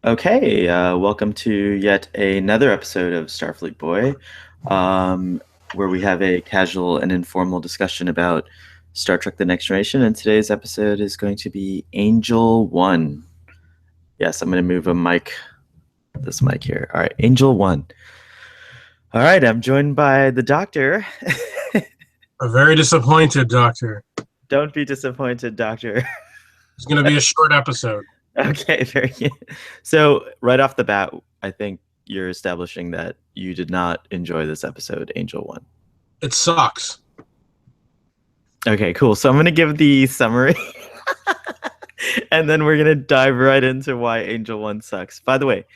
Okay, welcome to yet another episode of Starfleet Boy, where we have a casual and informal discussion about Star Trek: The Next Generation. And today's episode is going to be Angel One. Yes, I'm going to move this mic here. All right, Angel One. All right, I'm joined by the Doctor. A very disappointed, Doctor. Don't be disappointed, Doctor. It's going to be a short episode. Okay, very good. So, right off the bat, I think you're establishing that you did not enjoy this episode, Angel One. It sucks. Okay, cool. So I'm going to give the summary and then we're going to dive right into why Angel 1 sucks. By the way,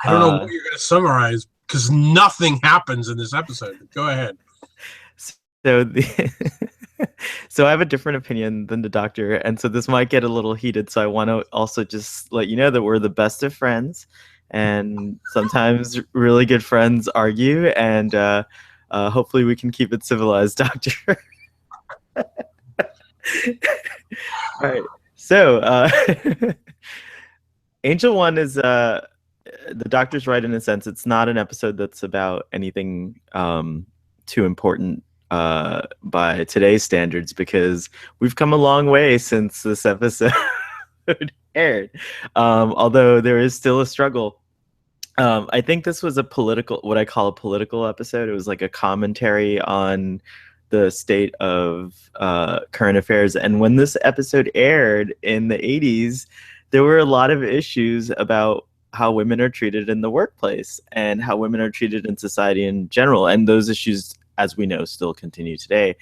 I don't know what you're going to summarize because nothing happens in this episode. Go ahead. so so I have a different opinion than the Doctor, and so this might get a little heated. So I want to also just let you know that we're the best of friends, and sometimes really good friends argue, and hopefully we can keep it civilized, Doctor. All right. So, Angel One is the Doctor's right in a sense. It's not an episode that's about anything too important by today's standards because we've come a long way since this episode aired. Although there is still a struggle. I think this was what I call a political episode. It was like a commentary on the state of current affairs. And when this episode aired in the 80s, there were a lot of issues about how women are treated in the workplace and how women are treated in society in general. And those issues, as we know, still continue today.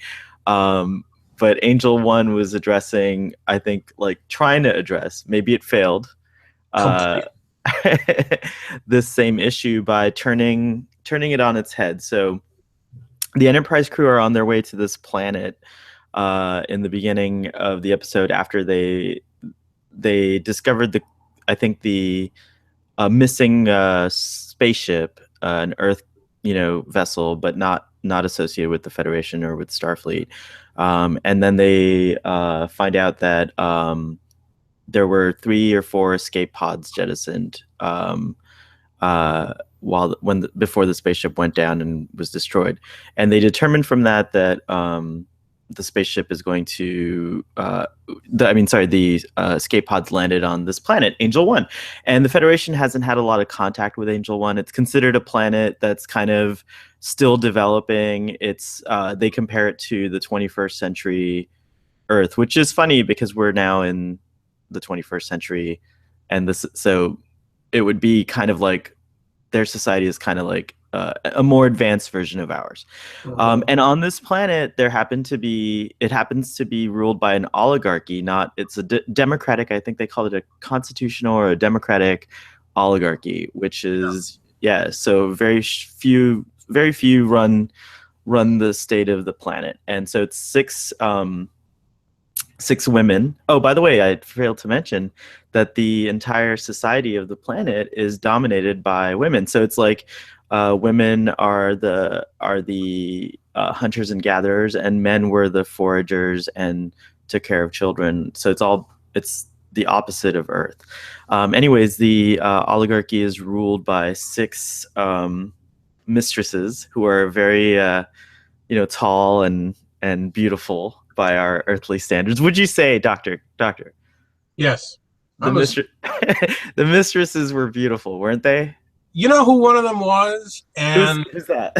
But Angel One was addressing, I think, like trying to address, maybe it failed, this same issue by turning it on its head. So the Enterprise crew are on their way to this planet in the beginning of the episode after they discovered the missing spaceship, an Earth vessel, but not associated with the Federation or with Starfleet. And then they find out that there were 3 or 4 escape pods jettisoned before the spaceship went down and was destroyed, and they determined from that the spaceship is going to the escape pods landed on this planet, Angel One, and the Federation hasn't had a lot of contact with Angel One. It's considered a planet that's kind of still developing. It's they compare it to the 21st century Earth, which is funny because we're now in the 21st century, and so it would be kind of like their society is kind of like a more advanced version of ours. And on this planet, it happens to be ruled by an oligarchy. It's a democratic. I think they call it a constitutional or a democratic oligarchy, which is So very few run the state of the planet, and so it's 6 women. Oh, by the way, I failed to mention that the entire society of the planet is dominated by women. So it's like women are the hunters and gatherers, and men were the foragers and took care of children. So it's the opposite of Earth. Anyways, the oligarchy is ruled by 6 mistresses who are very tall and beautiful by our earthly standards. Would you say, Doctor? Yes. The mistresses were beautiful, weren't they? You know who one of them was? And who's that?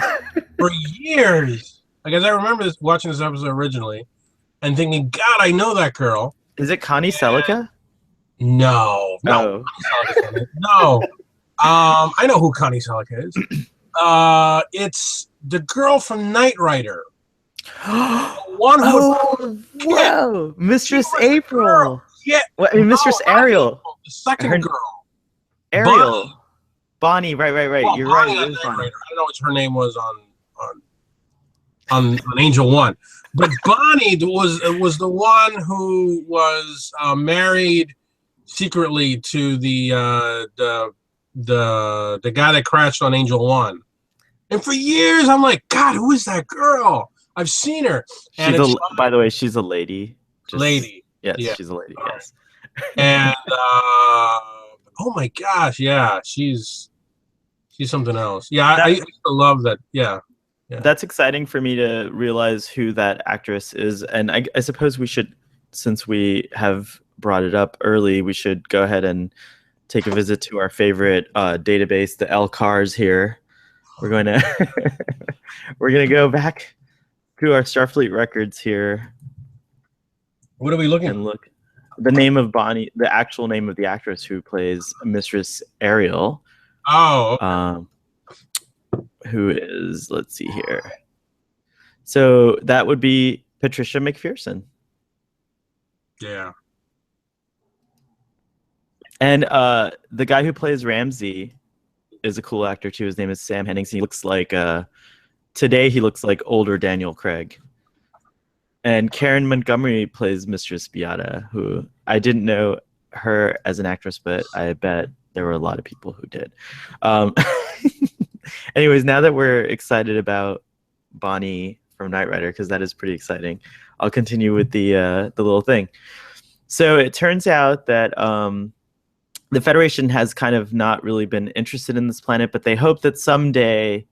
for years, I remember watching this episode originally and thinking, God, I know that girl. Is it Connie Selica? No. Oh. No. I know who Connie Selica is. It's the girl from Knight Rider. Whoa! Mistress April. Yeah. Mistress Ariel. The second girl. Ariel. Bonnie. Right. Well, You're Bonnie right. I don't know what her name was on Angel One, but Bonnie was the one who was married secretly to the guy that crashed on Angel One, and for years I'm like, God, who is that girl? I've seen her. By the way, she's a lady. Lady. Yes, yeah. She's a lady. Yes. And Oh my gosh, yeah, she's something else. Yeah, I That used to love that. Yeah, yeah. that's exciting for me to realize who that actress is, and I suppose we should, since we have brought it up early, we should go ahead and take a visit to our favorite database, the LCARS here. We're going to we're going to go back to our Starfleet records here What are we looking and for? look the name of Bonnie, the actual name of the actress who plays Mistress Ariel, Oh, okay. um, who is, let's see here. So that would be Patricia McPherson. Yeah. And the guy who plays Ramsey is a cool actor too. His name is Sam Hennings. He looks like today he looks like older Daniel Craig. And Karen Montgomery plays Mistress Beata, who I didn't know her as an actress, but I bet there were a lot of people who did. Um, anyways, now that we're excited about Bonnie from Knight Rider, because that is pretty exciting, I'll continue with the little thing. So it turns out that the Federation has kind of not really been interested in this planet, but they hope that someday they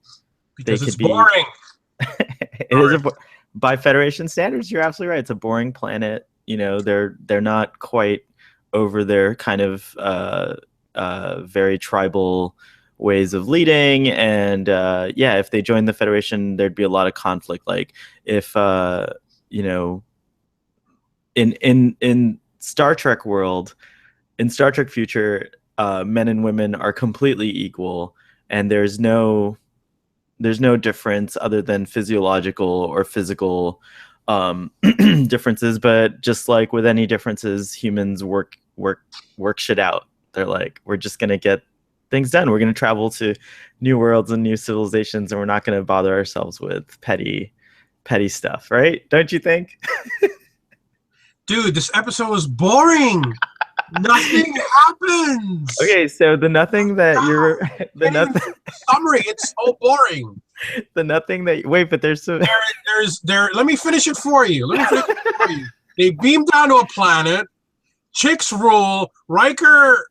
Because it's could be. boring. It is by Federation standards, you're absolutely right. It's a boring planet. You know, they're not quite over their kind of very tribal ways of leading, and yeah, if they joined the Federation, there'd be a lot of conflict. Like if you know, in Star Trek world, in Star Trek future, men and women are completely equal, and there's no difference other than physiological or physical differences. But just like with any differences, humans work shit out. They're like, we're just gonna get things done. We're gonna travel to new worlds and new civilizations, and we're not gonna bother ourselves with petty stuff, right? Don't you think? Dude, this episode was boring. Nothing happens. Okay, so the nothing that you're the Can't even nothing summary. It's so boring. the nothing that wait, but there's some There. Let me finish it for you. They beam down to a planet. Chicks rule. Riker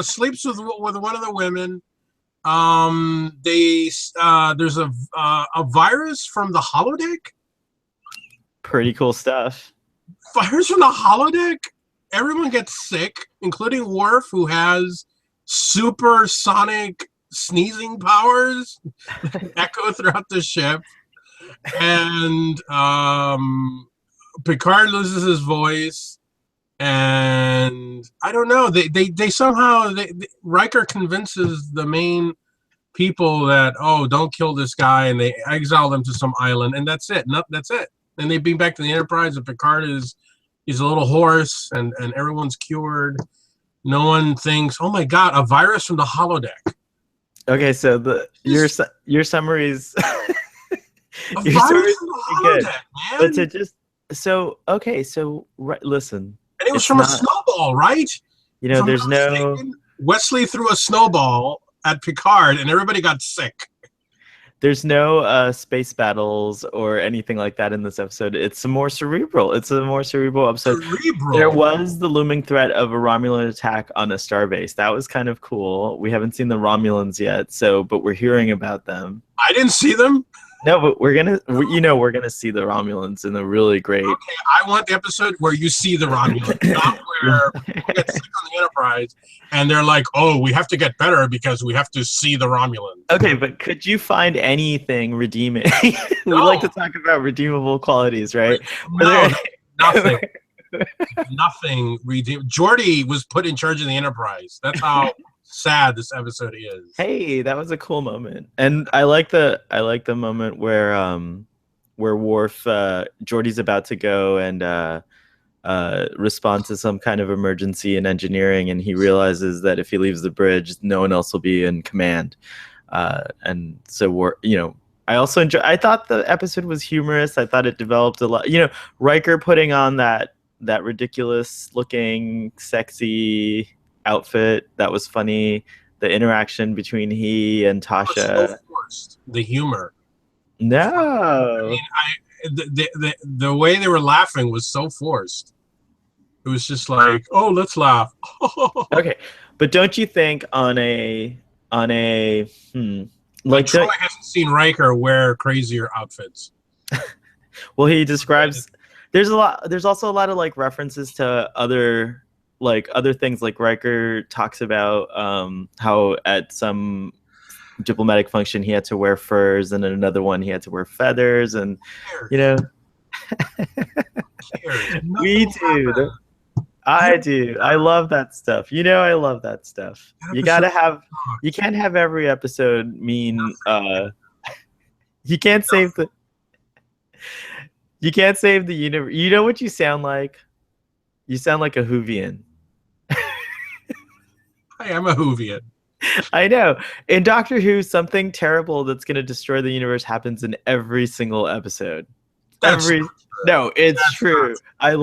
sleeps with one of the women. There's a virus from the holodeck. pretty cool stuff. Virus from the holodeck. Everyone gets sick, including Worf, who has supersonic sneezing powers echo throughout the ship. And Picard loses his voice. And I don't know. They somehow Riker convinces the main people that, oh, don't kill this guy, and they exile them to some island, and that's it. No, that's it. And they beam back to the Enterprise, and Picard he's a little hoarse, and everyone's cured. No one thinks, oh my god, a virus from the holodeck. Okay, so your summaries A your virus summaries from the are good. holodeck, But man. to just okay, so right, listen. And it was It's from a not, snowball, right? you know, If I'm there's not no mistaken, Wesley threw a snowball at Picard, and everybody got sick. space battles or anything like that in this episode. It's a more cerebral. It's a more cerebral episode. There Cerebral. was the looming threat of a Romulan attack on a starbase. That was kind of cool. We haven't seen the Romulans yet, but we're hearing about them. I didn't see them. No, but we're gonna see the Romulans in a really great. Okay, I want the episode where you see the Romulans, not where people get sick on the Enterprise and they're like, "Oh, we have to get better because we have to see the Romulans." Okay, but could you find anything redeeming? We No. like to talk about redeemable qualities, right? No, nothing. Nothing redeemed. Geordi was put in charge of the Enterprise. That's how sad this episode is. Hey, that was a cool moment, and I like the moment where Worf Geordi's about to go and respond to some kind of emergency in engineering, and he realizes that if he leaves the bridge, no one else will be in command, and so I thought the episode was humorous. I thought it developed a lot. Riker putting on that ridiculous looking sexy outfit, that was funny. The interaction between he and Tasha. So forced. The humor. No. I mean, the way they were laughing was so forced. It was just like, oh, let's laugh. Okay, but don't you think on a But like Troy don't hasn't seen Riker wear crazier outfits. well he describes there's also a lot of like references to other things like Riker talks about how at some diplomatic function he had to wear furs and in another one he had to wear feathers and Who you know cares? we Nothing do. happened. I That do. I love that stuff. I love that stuff. You episode gotta have. You sucked. can't have every episode mean. You can't save the. You can't save the universe. You know what you sound like? You sound like a Whovian. I am a Whovian. I know. In Doctor Who, something terrible that's gonna destroy the universe happens in every single episode. That's Every. not true. No, it's That's not true. true. It's not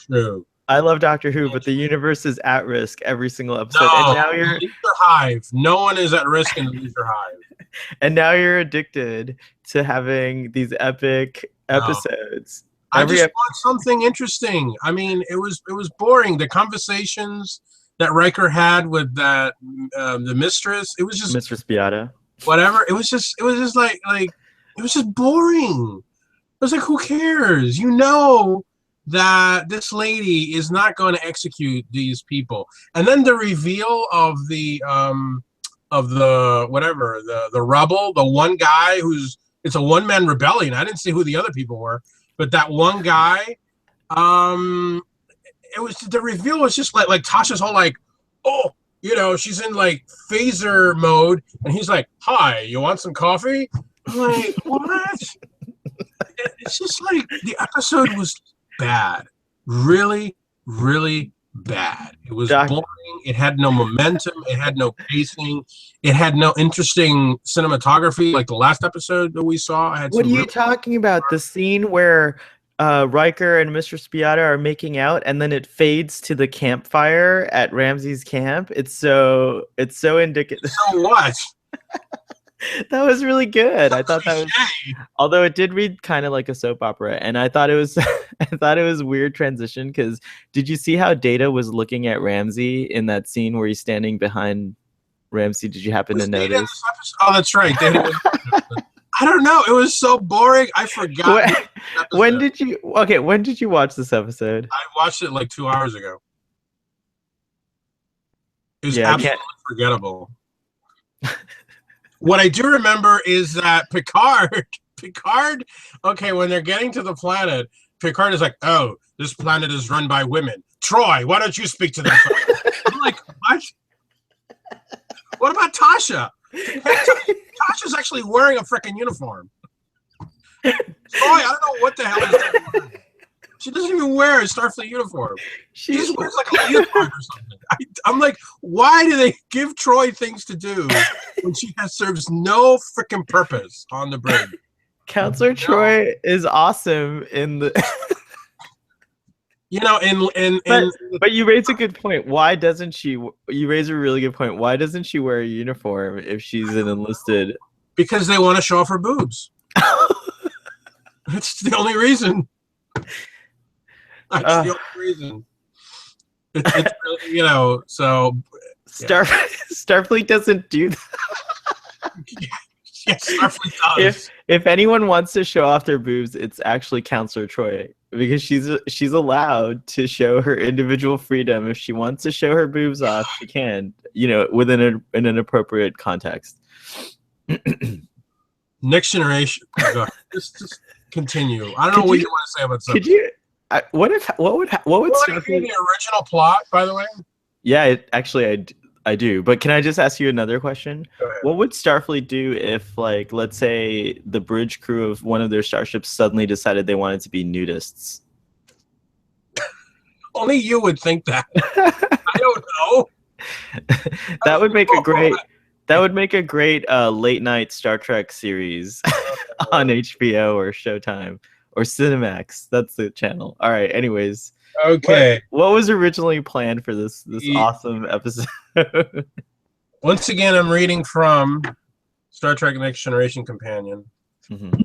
true. I love Doctor Who, Not but the true. universe is at risk every single episode. No, the Leisure Hive. No one is at risk in the Leisure Hive. And now you're addicted to having these epic No. episodes. I just want something interesting. I mean, it was boring. The conversations that Riker had with that the mistress, it was just Mistress Beata. whatever. It was just like it was just boring. It was like, who cares? You know that this lady is not going to execute these people. And then the reveal of the whatever, the rebel, the one guy it's a one-man rebellion. I didn't see who the other people were, but that one guy, it was the reveal was just like Tasha's whole like, oh, she's in like phaser mode, and he's like, hi, you want some coffee? I'm like, what? It's just like the episode was bad, really, really bad. It was boring. It had no momentum. It had no pacing. It had no interesting cinematography like the last episode that we saw. What are you talking about? The scene where Riker and Mistress Beata are making out, and then it fades to the campfire at Ramsey's camp. It's so indicative. So what? That was really good. I thought that was, although it did read kind of like a soap opera, and I thought it was, weird transition because did you see how Data was looking at Ramsey in that scene where he's standing behind Ramsey? Did you happen to notice? Oh, that's right. Data I don't know. It was so boring. I forgot. When did you watch this episode? I watched it like 2 hours ago. It was absolutely forgettable. What I do remember is that Picard, okay, when they're getting to the planet, Picard is like, oh, this planet is run by women. Troy, why don't you speak to them? I'm like, what? What about Tasha? Tasha's actually wearing a freaking uniform. Troy, I don't know what the hell is that. She doesn't even wear a Starfleet uniform. She just wears like a leotard or something. I'm like, why do they give Troy things to do when she serves no freaking purpose on the bridge? Counselor Troy is awesome in the. But you raise a good point. Why doesn't she? You raise a really good point. Why doesn't she wear a uniform if she's an enlisted? Because they want to show off her boobs. That's the only reason. That's the only reason. It's really, so. Starfleet doesn't do that. Yes, Starfleet does. If anyone wants to show off their boobs, it's actually Counselor Troy because she's allowed to show her individual freedom. If she wants to show her boobs off, she can. Within an appropriate context. Next Generation. Just continue. I don't know what you want to say about something. Could you? What would Starfleet? The original plot, by the way? Yeah, I do. But can I just ask you another question? What would Starfleet do if, like, let's say the bridge crew of one of their starships suddenly decided they wanted to be nudists? Only you would think that. I don't know. That would make a great. That would make a great late night Star Trek series on HBO or Showtime or Cinemax. That's the channel. All right. Anyways. Okay. What was originally planned for this awesome episode? Once again, I'm reading from Star Trek Next Generation Companion. Mm-hmm.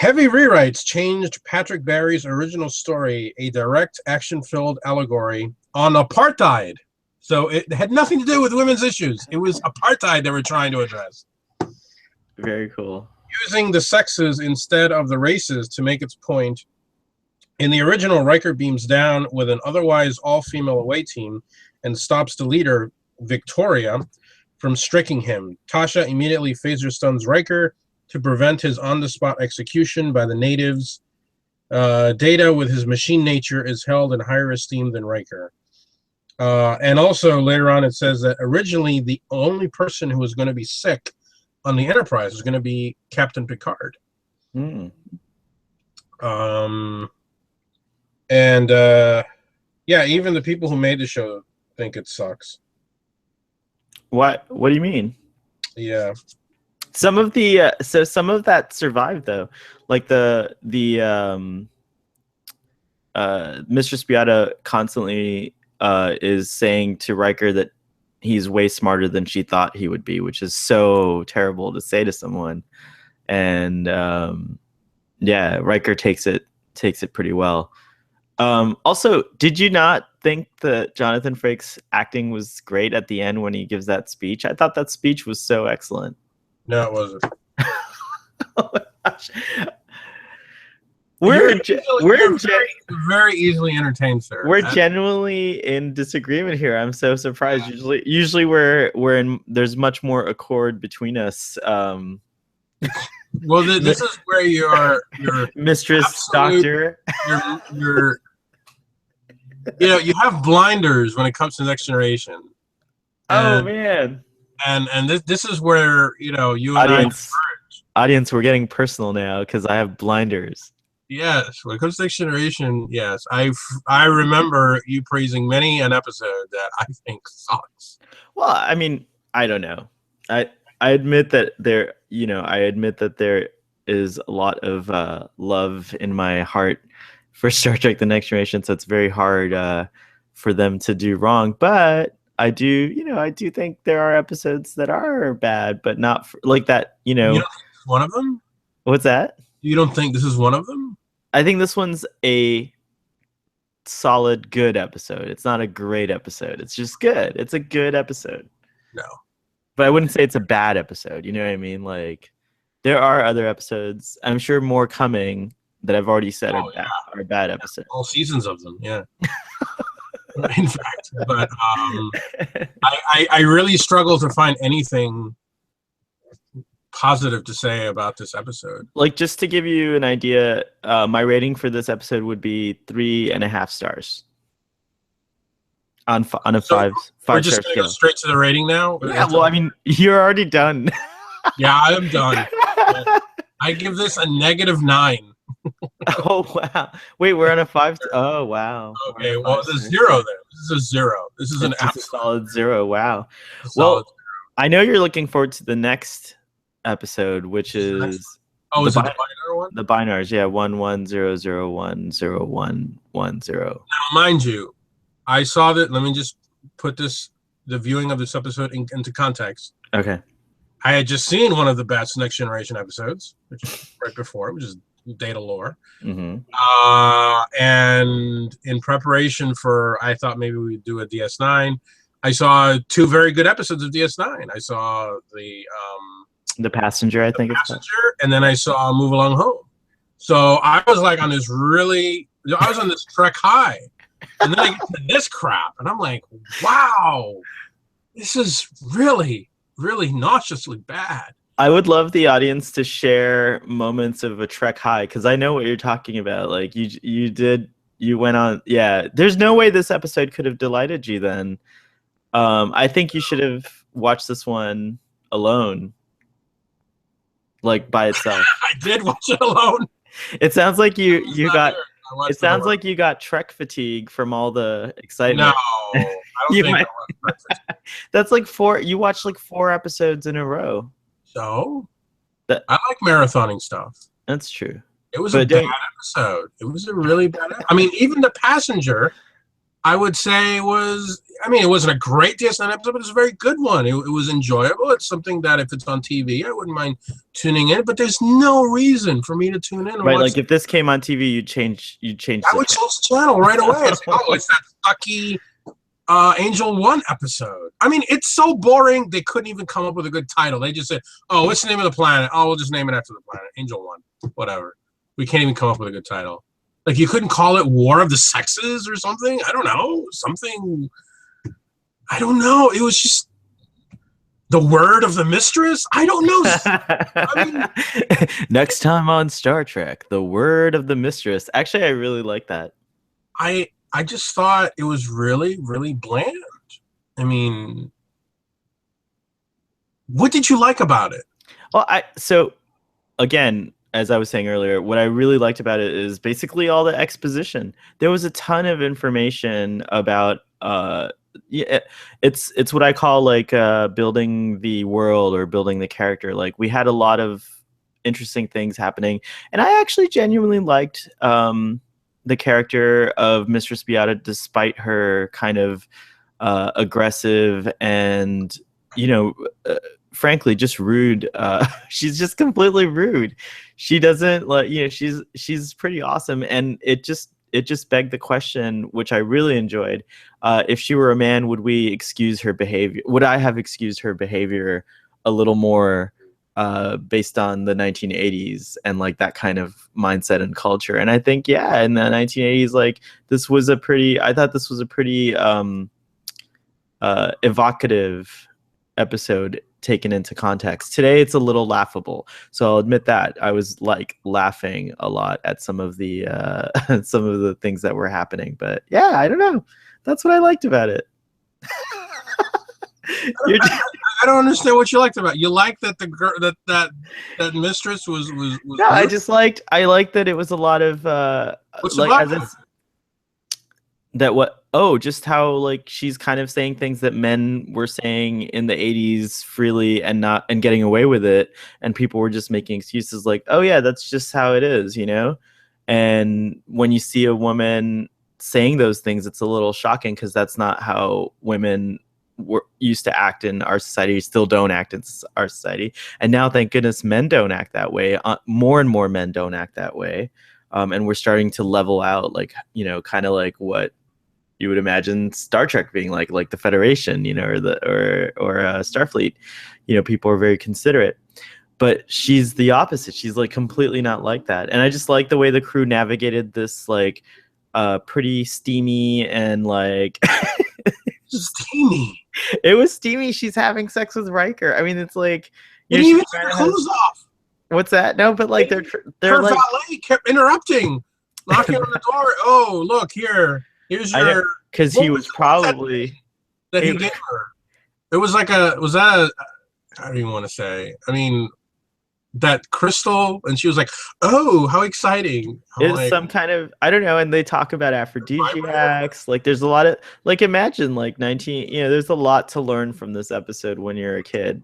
Heavy rewrites changed Patrick Barry's original story, a direct action-filled allegory on apartheid. So it had nothing to do with women's issues. It was apartheid they were trying to address. Very cool. Using the sexes instead of the races to make its point. In the original, Riker beams down with an otherwise all-female away team and stops the leader, Victoria, from striking him. Tasha immediately phaser stuns Riker to prevent his on-the-spot execution by the natives. Data, with his machine nature, is held in higher esteem than Riker. And also, later on, it says that originally the only person who was going to be sick on the Enterprise was going to be Captain Picard. Mm. And yeah, even the people who made the show think it sucks. What do you mean? Yeah. Some of the some of that survived though, like the Mistress Beata constantly is saying to Riker that he's way smarter than she thought he would be, which is so terrible to say to someone. And yeah, Riker takes it pretty well. Also, did you not think that Jonathan Frakes' acting was great at the end when he gives that speech? I thought that speech was so excellent. No, it wasn't. Oh my gosh. We're very easily entertained, sir. We're genuinely in disagreement here. I'm so surprised. Usually there's much more accord between us. Well, this is where your Mistress absolute, Doctor. your you have blinders when it comes to Next Generation. Oh man. And this is where you audience, we're getting personal now because I have blinders. Yes, when it comes to Next Generation, yes, I remember you praising many an episode that I think sucks. Well, I mean, I don't know. I admit that there is a lot of love in my heart for Star Trek: The Next Generation, so it's very hard for them to do wrong. But I do think there are episodes that are bad, but not like that. You don't think this is one of them? What's that? You don't think this is one of them? I think this one's a solid, good episode. It's not a great episode. It's just good. It's a good episode. No. But I wouldn't say it's a bad episode. You know what I mean? Like, there are other episodes, I'm sure more coming, that I've already said are bad episodes. All seasons of them, yeah. In fact, but I really struggle to find anything positive to say about this episode. Like, just to give you an idea, my rating for this episode would be 3.5 stars. On a five we're just star gonna scale. go straight to the rating now. Yeah, well, I mean, you're already done. Yeah, I am done. I give this a -9. Oh wow! Wait, we're on a 5. Oh wow. Okay, well, it's a 0 then. This is a 0. This is a solid 0. Wow. Well, I know you're looking forward to the next episode, which is is it the binary one? The binars, yeah, 1100101110. Now, mind you, I saw that. Let me just put the viewing of this episode into context. Okay. I had just seen one of the best Next Generation episodes, which is right before, which is Data Lore. Mm-hmm. And in preparation for, I thought maybe we'd do a DS9. I saw 2 very good episodes of DS9. I saw The Passenger, I think it's and then I saw Move Along Home. So I was like on this I was on this Trek high. And then I get to this crap, and I'm like, wow, this is really, really nauseously bad. I would love the audience to share moments of a Trek high, because I know what you're talking about. Like, you went on, yeah. There's no way this episode could have delighted you then. I think you should have watched this one alone, like by itself. I did watch it alone. It sounds like you got. It sounds like you got Trek fatigue from all the excitement. No, I don't think that's like 4. You watched like 4 episodes in a row. So I like marathoning stuff. That's true. It was a bad episode. It was a really bad. I mean, even The Passenger I would say it was. I mean, it wasn't a great DS9 episode, but it was a very good one. It was enjoyable. It's something that if it's on TV, I wouldn't mind tuning in. But there's no reason for me to tune in and Right, watch. like if this came on TV, you'd change I the would channel. change the channel right away. It's like, oh, it's that sucky Angel One episode. I mean, it's so boring. They couldn't even come up with a good title. They just said, "Oh, what's the name of the planet? Oh, we'll just name it after the planet, Angel One, whatever." We can't even come up with a good title. Like you couldn't call it War of the Sexes or something. I don't know. Something. I don't know. It was just the Word of the Mistress. I don't know. I mean, Next time on Star Trek, the word of the mistress. Actually, I really like that. I just thought it was really really bland. I mean, what did you like about it? Well, so again, as I was saying earlier, what I really liked about it is basically all the exposition. There was a ton of information about yeah, it's what I call like building the world or building the character. Like we had a lot of interesting things happening, and I actually genuinely liked the character of Mistress Beata, despite her kind of aggressive and you know. Frankly just rude. She's just completely rude. She doesn't like, she's pretty awesome, and it just begged the question, which I really enjoyed. If she were a man, would we excuse her behavior? Would I have excused her behavior a little more based on the 1980s and like that kind of mindset and culture? And I think, yeah, in the 1980s, like I thought this was a pretty evocative episode taken into context. Today it's a little laughable, so I'll admit that I was like laughing a lot at some of the some of the things that were happening. But yeah, I don't know, that's what I liked about it. You're I don't understand what you liked about it. You liked that the girl that mistress was no, rude? I liked that it was a lot of What's the like as problem? it's that what oh just how like she's kind of saying things that men were saying in the 80s freely and not and getting away with it, and people were just making excuses like, oh yeah, that's just how it is. And when you see a woman saying those things, it's a little shocking because that's not how women were used to act in our society, still don't act in our society. And now thank goodness men don't act that way. More and more men don't act that way. And we're starting to level out, like, kind of like what you would imagine Star Trek being like the Federation, or Starfleet. People are very considerate, but she's the opposite. She's like completely not like that. And I just like the way the crew navigated this, like, pretty steamy and like Steamy. it was steamy. She's having sex with Riker. I mean, it's like, Didn't she even take her kind of clothes off. what's that? No, but like they're Her like, valet kept interrupting, knocking on the door. Oh, look here. Here's I know, your. because he was What's that probably that he he, gave her? It was like a. Was that a? I don't even want to say. I mean, that crystal, and she was like, "Oh, how exciting!" I'm it's like, some kind of, I don't know. And they talk about vibrator. aphrodisiacs. Like there's a lot of, like, imagine like 19, there's a lot to learn from this episode when you're a kid.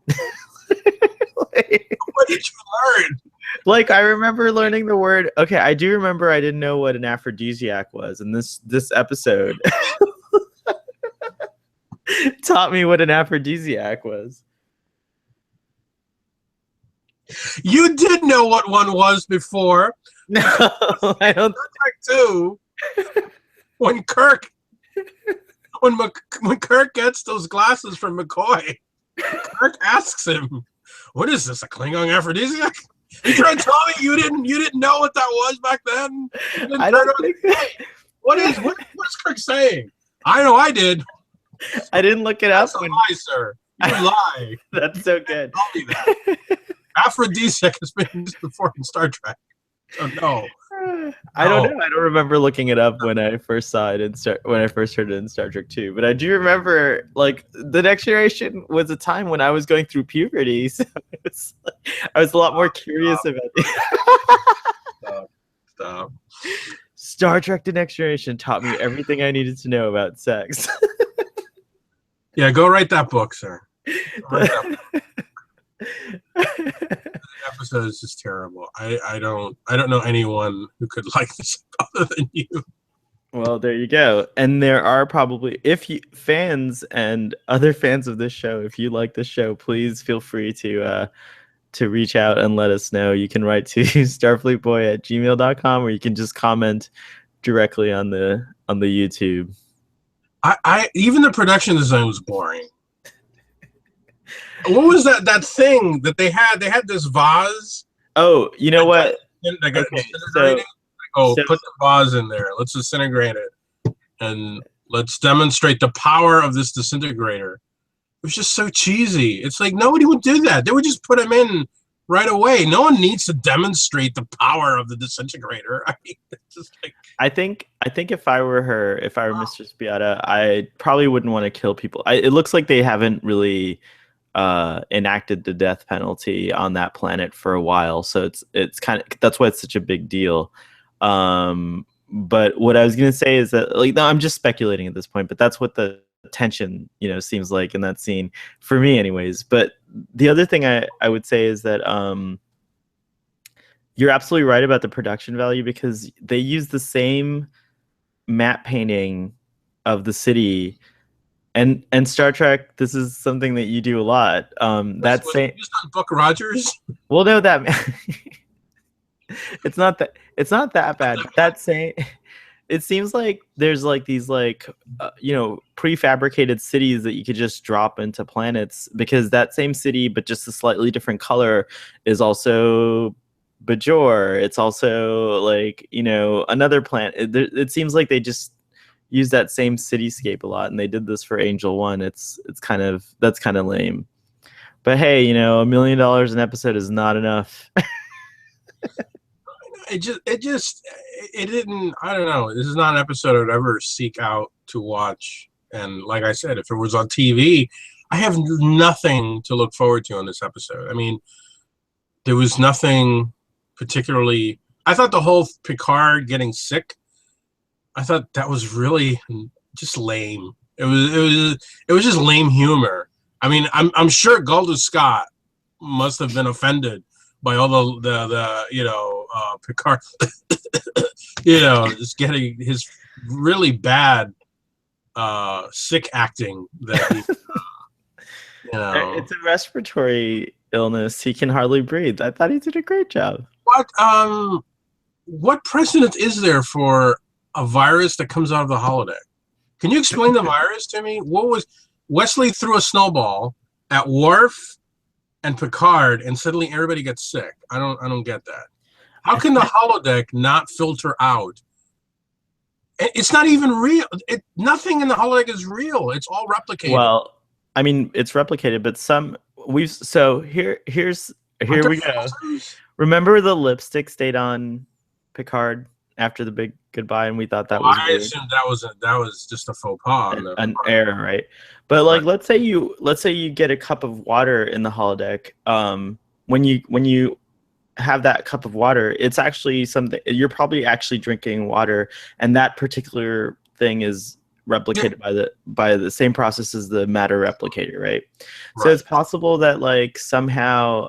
like, What did you learn? like, I remember learning the word. Okay, I do remember I didn't know what an aphrodisiac was, and this episode taught me what an aphrodisiac was. You did know what one was before. No, I don't. Like two, when Kirk, when Kirk gets those glasses from McCoy, Kirk asks him, "What is this? A Klingon aphrodisiac?" You trying to tell me you didn't know what that was back then? I don't think. What's Kirk saying? I know I did. I didn't look it up That's a when. lie, sir. You lie. That's so good. Tell me that. Aphrodisiac has been used before in Star Trek. So no. I don't know. I don't remember looking it up when I first saw it when I first heard it in Star Trek 2. But I do remember, like, the Next Generation was a time when I was going through puberty, so I was a lot more curious about it. Stop. Star Trek: The Next Generation taught me everything I needed to know about sex. Yeah, go write that book, sir. Write that book. The episode is just terrible. I don't know anyone who could like this other than you. Well, there you go. And there are probably, if you fans and other fans of this show, if you like this show, please feel free to reach out and let us know. You can write to starfleetboy@gmail.com, or you can just comment directly on the YouTube. I even the production design was boring. What was that thing that they had? They had this vase. Oh, you know what? That got Okay, disintegrated. Put the vase in there. Let's disintegrate it, and let's demonstrate the power of this disintegrator. It was just so cheesy. It's like nobody would do that. They would just put them in right away. No one needs to demonstrate the power of the disintegrator. I mean, it's just like, I think if I were her, if I were Mistress Beata, I probably wouldn't want to kill people. It looks like they haven't really enacted the death penalty on that planet for a while, so it's kind of, that's why it's such a big deal. But what I was gonna say is that, like, no, I'm just speculating at this point, but that's what the tension, seems like in that scene for me, anyways. But the other thing I would say is that you're absolutely right about the production value, because they use the same matte painting of the city. And Star Trek, this is something that you do a lot. That's saying used on Buck Rogers. Well, no, that it's not that bad. That's saying it seems like there's like these prefabricated cities that you could just drop into planets, because that same city, but just a slightly different color, is also Bajor. It's also like another planet. It seems like they just use that same cityscape a lot, and they did this for Angel One. That's kind of lame. But hey, $1 million an episode is not enough. It didn't. I don't know. This is not an episode I'd ever seek out to watch. And like I said, if it was on TV, I have nothing to look forward to on this episode. I mean, there was nothing particularly. I thought the whole Picard getting sick, I thought that was really just lame. It was just lame humor. I mean, I'm sure Galdo Scott must have been offended by all the Picard, just getting his really bad sick acting that he, It's a respiratory illness. He can hardly breathe. I thought he did a great job. What precedent is there for a virus that comes out of the holodeck? Can you explain the virus to me? What was Wesley threw a snowball at Worf and Picard, and suddenly everybody gets sick? I don't get that. How can the holodeck not filter out? It's not even real. Nothing in the holodeck is real. It's all replicated. Well, I mean, it's replicated, but here we go. Remember the lipstick stayed on Picard after the big goodbye, and we thought that was weird. Assumed that was just a faux pas, an error, right? But like, let's say you get a cup of water in the holodeck. When you have that cup of water, it's actually something, you're probably actually drinking water, and that particular thing is replicated by the same process as the matter replicator, right? So it's possible that like somehow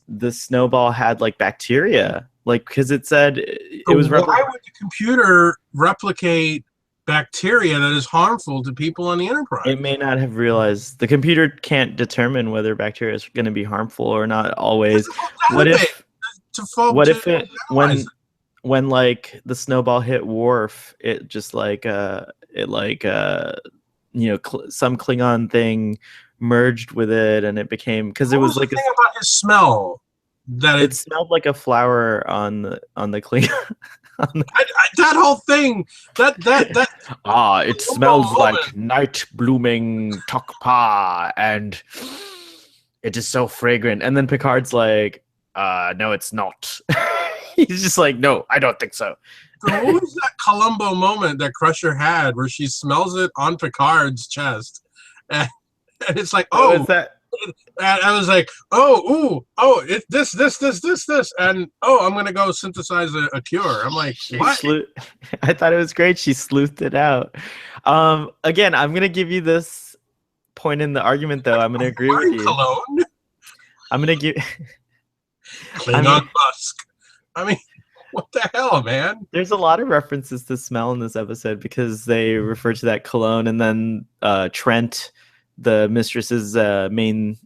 the snowball had like bacteria, like, because it said it was why would the computer replicate bacteria that is harmful to people on the Enterprise? It may not have realized. The computer can't determine whether bacteria is going to be harmful or not always. What if when like the snowball hit Worf, it just like some Klingon thing merged with it, and it became, because it was like the thing about his smell, that it smelled like a flower on the Klingon. That whole thing, it smells like night blooming tokpa, and it is so fragrant. And then Picard's like, no, it's not. He's just like, no, I don't think so. So what was that Columbo moment that Crusher had where she smells it on Picard's chest, and it's like, oh, what is that? And I was like, it's this, and I'm gonna go synthesize a cure. I'm like, what? I thought it was great. She sleuthed it out. Again, I'm gonna give you this point in the argument, though. I'm gonna agree with you. Cologne? I'm gonna give Klingon Musk. I mean, What the hell, man? There's a lot of references to smell in this episode because they refer to that cologne, and then Trent, the mistress's main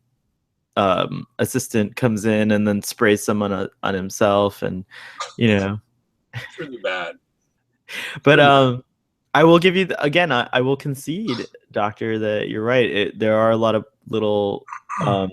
assistant, comes in and then sprays some on himself, and you know. It's really bad. But Really bad. I will give you again. I will concede, Doctor, that you're right. There are a lot of um,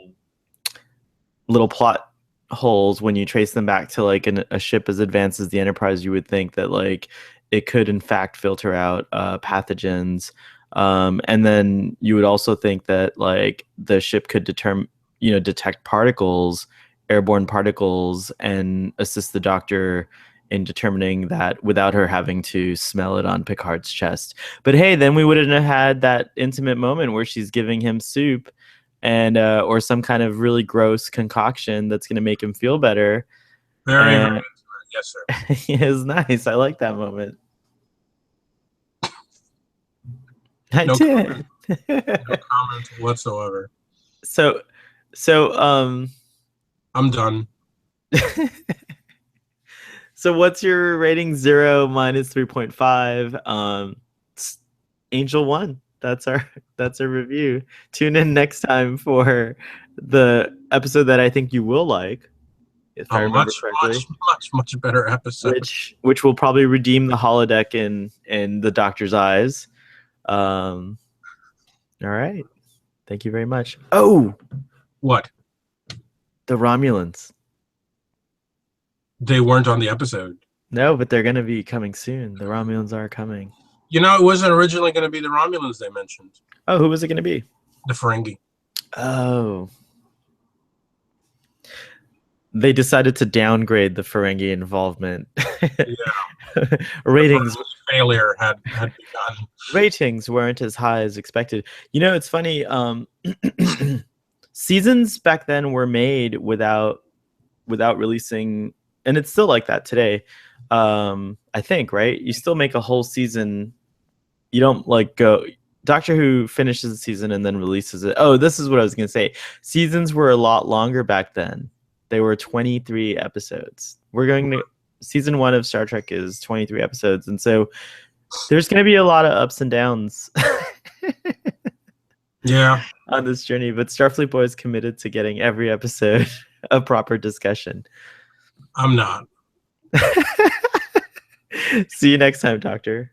little plot holes when you trace them back to like a ship as advanced as the Enterprise. You would think that like it could in fact filter out pathogens, and then you would also think that like the ship could detect particles, airborne particles, and assist the Doctor in determining that without her having to smell it on Picard's chest. But hey, then we wouldn't have had that intimate moment where she's giving him soup and or some kind of really gross concoction that's going to make him feel better. Very, very. And Yes, sir. it's nice. I like that moment. I No did. comment. No comment whatsoever. so so I'm done. so what's your rating? 0 minus 3.5. Angel 1. That's our review. Tune in next time for the episode that I think you will like, if I A remember much, correctly, much, much, much better episode. which will probably redeem the holodeck in the Doctor's eyes. All right. Thank you very much. Oh, What? the Romulans. They weren't on the episode. No, but they're gonna be coming soon. The Romulans are coming. You know, it wasn't originally going to be the Romulans they mentioned. Oh, who was it gonna be? The Ferengi. Oh, they decided to downgrade the Ferengi involvement. Yeah. Ratings Failure had begun. ratings weren't as high as expected. You know, it's funny. Seasons back then were made without releasing, and it's still like that today. I think, right? You still make a whole season. You don't like go. Doctor Who finishes the season and then releases it. Oh, this is what I was gonna say. Seasons were a lot longer back then. They were 23 episodes. We're going to season 1 of Star Trek is 23 episodes, and so there's going to be a lot of ups and downs. Yeah. On this journey, but Starfleet Boys committed to getting every episode a proper discussion. I'm not. See you next time, Doctor.